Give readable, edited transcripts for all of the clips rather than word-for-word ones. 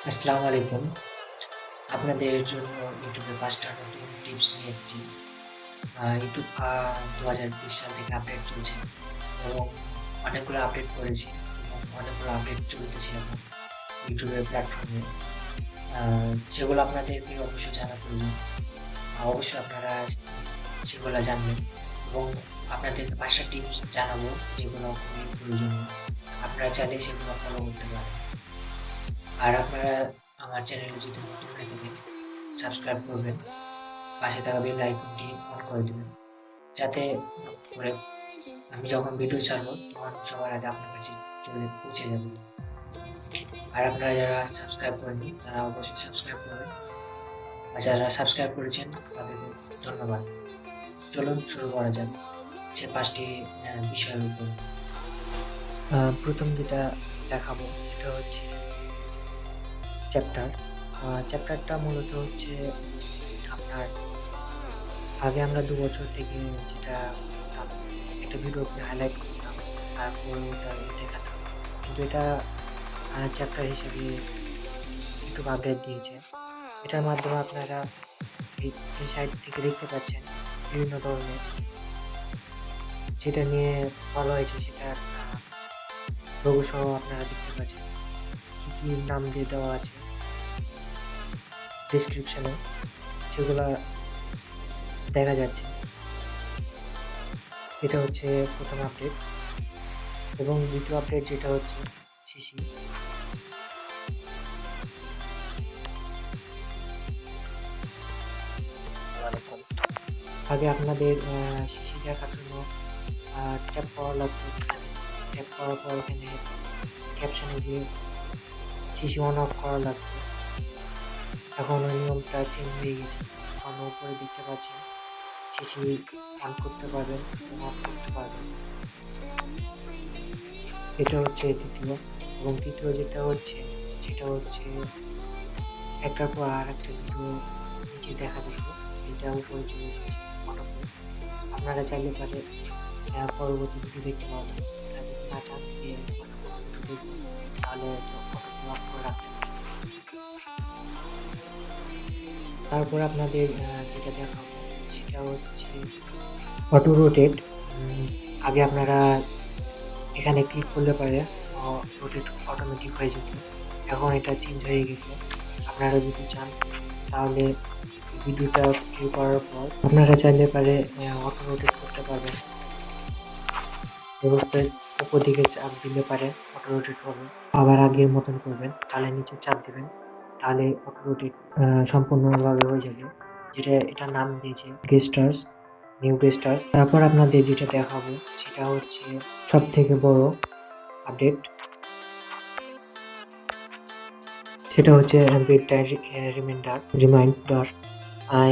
আসসালামু আলাইকুম। আপনাদের জন্য ইউটিউবে ৫ টা নতুন টিপস নিয়ে এসেছি। ইউটিউব ২০২০ সাল থেকে আপডেট চলছে এবং অনেকগুলো আপডেট করেছে এবং অনেকগুলো আপডেট চলতেছে এখন ইউটিউবের প্ল্যাটফর্মে। আ যেগুলো আপনাদেরকে অবশ্যই জানা প্রয়োজন। অবশ্যই আপনারা সেগুলা জানবেন এবং আপনাদেরকে ৫ টা টিপস জানাবো যেগুলো খুবই প্রয়োজনীয়। আপনারা চাইলে সেগুলো ফলো করতে পারেন। আর আপনারা আমার চ্যানেলে যদি নতুন হয়ে থাকেন সাবস্ক্রাইব করবেন। পাশে থাকা বেল আইকনটি অন করে দিবেন। যাতে করে আমি যখন ভিডিও ছাড়বো তখন সবার আগে আপনার কাছে পৌঁছে যাবে। আর আপনারা যারা সাবস্ক্রাইব করেননি তারা অবশ্যই সাবস্ক্রাইব করবেন। আর যারা সাবস্ক্রাইব করেছেন তাদেরকে ধন্যবাদ। চলুন শুরু করা যাক সে ৫ টি বিষয়ের উপর। ১ম যেটা দেখাবো সেটা হচ্ছে চ্যাপ্টার। চ্যাপ্টারটা মূলত হচ্ছে আপনার আগে আমরা ২ বছর থেকে যেটা করতাম, একটা ভিডিওকে হাইলাইট করতাম, তারপর ওটা দেখাতাম। কিন্তু এটা চ্যাপ্টার হিসেবে ইউটিউব আপডেট দিয়েছে। এটার মাধ্যমে আপনারা এই সাইট থেকে দেখতে পাচ্ছেন বিভিন্ন ধরনের যেটা নিয়ে বলা হয়েছে সেটার লোগো সহ আপনারা দেখতে পাচ্ছেন। কি নাম দিয়ে দেওয়া আছে ডেসক্রিপশনে সেগুলা দেখা যাচ্ছে। এটা হচ্ছে ১ম আপডেট এবং দ্বিতীয় আপডেট যেটা হচ্ছে সিসি। আগে আপনাদের সিসি দেখার জন্য ট্যাপ করা লাগতো এখানে। ট্যাপ করার পর এখানে ক্যাপশনে যে সিসি অন অফ করা লাগতো। এখন ওই নিয়মটা চেঞ্জ হয়ে গেছে। এখন উপরে দেখতে পাচ্ছেন সিসি অন করতে পারবেন এবং অফ করতে পারবেন। এটা হচ্ছে দ্বিতীয় এবং তৃতীয় যেটা হচ্ছে সেটা হচ্ছে একটার পর আরেকটা ভিডিও নিচে দেখা দিত। এটা উপরে চলে এসেছে অটোতে। আপনারা চাইলে পারে পরবর্তী ভিডিও দেখতে পাবেন। আর যদি না চান যে ভিডিও দেখবেন তাহলে অটোতে অফ করে রাখতে পারেন। তারপর আপনাদের যেটা দেখাবো সেটা হচ্ছে অটো রোটেট। আগে আপনারা এখানে ক্লিক করলে পারে রোটেট অটোমেটিক হয়ে যেত। এখন এটা চেঞ্জ হয়ে গেছে। আপনারা যদি চান তাহলে ভিডিওটা প্লে করার পর আপনারা চাইলে পারে অটো রোটেট করতে পারবেন। এভাবে উপর দিকে চাপ দিলে পারে অটো রোটেট হবে। আবার আগের মতন করবেন তাহলে নিচে চাপ দিবেন তাহলে অটো রোটেট সম্পূর্ণভাবে হয়ে যাবে। যেটা এটার নাম দিয়েছে গেস্টার্স, নিউ গেস্টার্স। তারপর আপনাদের যেটা দেখাবো সেটা হচ্ছে সব থেকে বড় আপডেট, সেটা হচ্ছে বেড টাইম রিমাইন্ডার।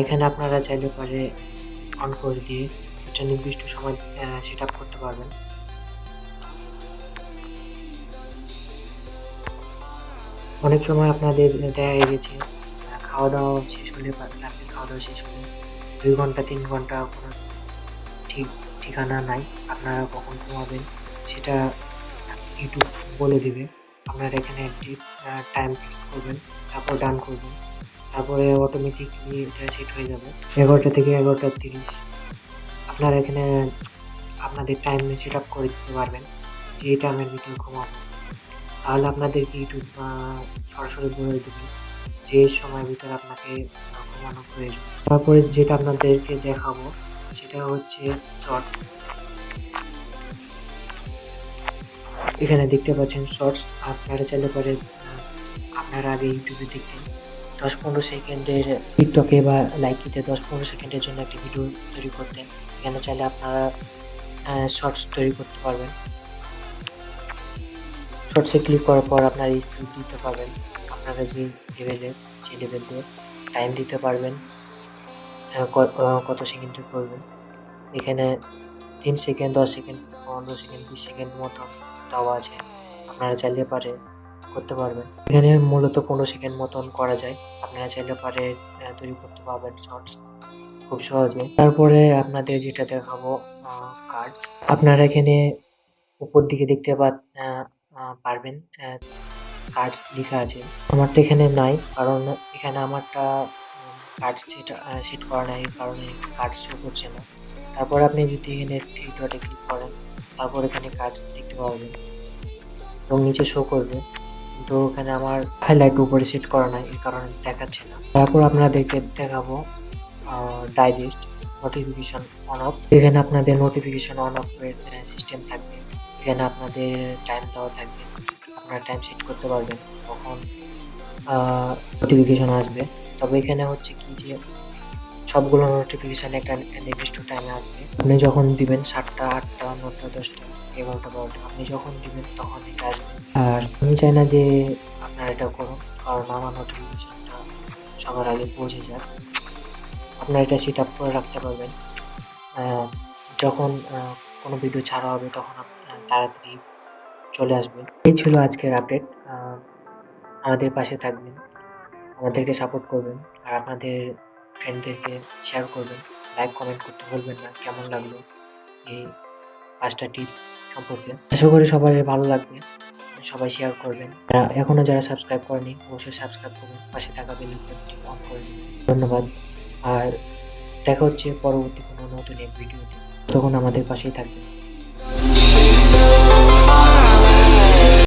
এখানে আপনারা চাইলে পারে অন করে দিয়ে একটা নির্দিষ্ট সময় সেট আপ করতে পারবেন। অনেক সময় আপনাদের দেখা গেছে খাওয়া দাওয়া শেষ হলে বা রাতে খাওয়া দাওয়া শেষ হলে ২ ঘন্টা ৩ ঘন্টা কোনো ঠিক ঠিকানা নাই। আপনারা কখন ঘুমাবেন সেটা ইউটিউব বলে দিবে। আপনারা এখানে একটি টাইম ফিক্স করবেন, তারপর ডান করবেন। তারপরে অটোমেটিকলি এটা সেট হয়ে যাবে ১১টা থেকে ১১টা ৩০। আপনারা এখানে আপনাদের টাইম সেট আপ করে দিতে পারবেন যে এই টাইমের ভিতরে ঘুমাবো। তাহলে আপনাদেরকে ইউটিউব সরাসরি বলে দেবে যে সময়ের ভিতরে আপনাকে ঘুমানো প্রয়োজন। তারপরে যেটা আপনাদেরকে দেখাবো সেটা হচ্ছে শর্টস। এখানে দেখতে পাচ্ছেন শর্টস। আপনারা চাইলে পরে আপনারা আগে ইউটিউবে দেখতেন ১০-১৫ সেকেন্ডের টিকটকে বা লাইকিতে ১০-১৫ সেকেন্ডের জন্য একটা ভিডিও তৈরি করতেন। এখানে চাইলে আপনারা শর্টস তৈরি করতে পারবেন। শর্টসে ক্লিক করার পর আপনারা স্পিড দিতে পারবেন। আপনারা যে লেভেলের সেই লেভেল দিয়ে টাইম দিতে পারবেন। কত সেকেন্ডে করবেন। এখানে ৩ সেকেন্ড, ১০ সেকেন্ড, ১৫ সেকেন্ড, ২০ সেকেন্ড মতো দেওয়া আছে। আপনারা চাইলে পারে করতে পারবেন। এখানে মূলত ১৫ সেকেন্ড মতন করা যায়। আপনারা চাইলে পারে তৈরি করতে পারবেন শর্টস খুব সহজে। তারপরে আপনাদের যেটা দেখাবো কার্ডস। আপনারা এখানে উপর দিকে দেখতে পারবেন কার্ডস লেখা আছে। আমারটা এখানে নাই, কারণ এখানে আমারটা কার্ড সেট করা নাই, এই কারণে কার্ড শো করছে না। তারপর আপনি যদি এখানে 3 ডটে ক্লিক করেন, তারপর এখানে কার্ডস দেখতে পারবেন এবং নিচে শো করবে। কিন্তু এখানে আমার হাইলাইট উপরে সেট করা নাই, এই কারণে দেখাচ্ছে না। তারপর আপনাদেরকে দেখাবো ডাইজেস্ট নোটিফিকেশন অন অফ। এখানে আপনাদের নোটিফিকেশন অন অফ এর সিস্টেম থাকবে। এখানে আপনাদের টাইম দেওয়া থাকবে, আপনারা টাইম সেট করতে পারবেন কখন নোটিফিকেশন আসবে। তবে এখানে হচ্ছে কি যে সবগুলো নোটিফিকেশন একটা নির্দিষ্ট টাইমে আসবে। আপনি যখন দিবেন 7টা, 8টা, 9টা, 10টা, 11টা, 12টা, আপনি যখন দিবেন তখন এটা আসবে। আর আমি চাই না যে আপনারা এটা করুন, কারণ আমার নোটিফিকেশনটা সবার আগে পৌঁছে যাক। আপনারা এটা সেট আপ করে রাখতে পারবেন। যখন কোনো ভিডিও ছাড়া হবে তখন তাড়াতাড়ি চলে আসবে। এই ছিল আজকের আপডেট। আমাদের পাশে থাকবেন, আমাদেরকে সাপোর্ট করবেন, আর আপনাদের ফ্রেন্ডদেরকে শেয়ার করবেন। লাইক, কমেন্ট করতে ভুলবেন না কেমন লাগলো এই 5টা টিপস সম্পর্কে। আশা করি সবার ভালো লাগবে। সবাই শেয়ার করবেন। এখনো যারা সাবস্ক্রাইব করেনি অবশ্যই সাবস্ক্রাইব করবেন। পাশে থাকা বেল আইকনটি অন করে দিন। ধন্যবাদ। আর দেখা হচ্ছে পরবর্তী কোনো নতুন এক ভিডিওতে। তখন আমাদের পাশেই থাকবেন।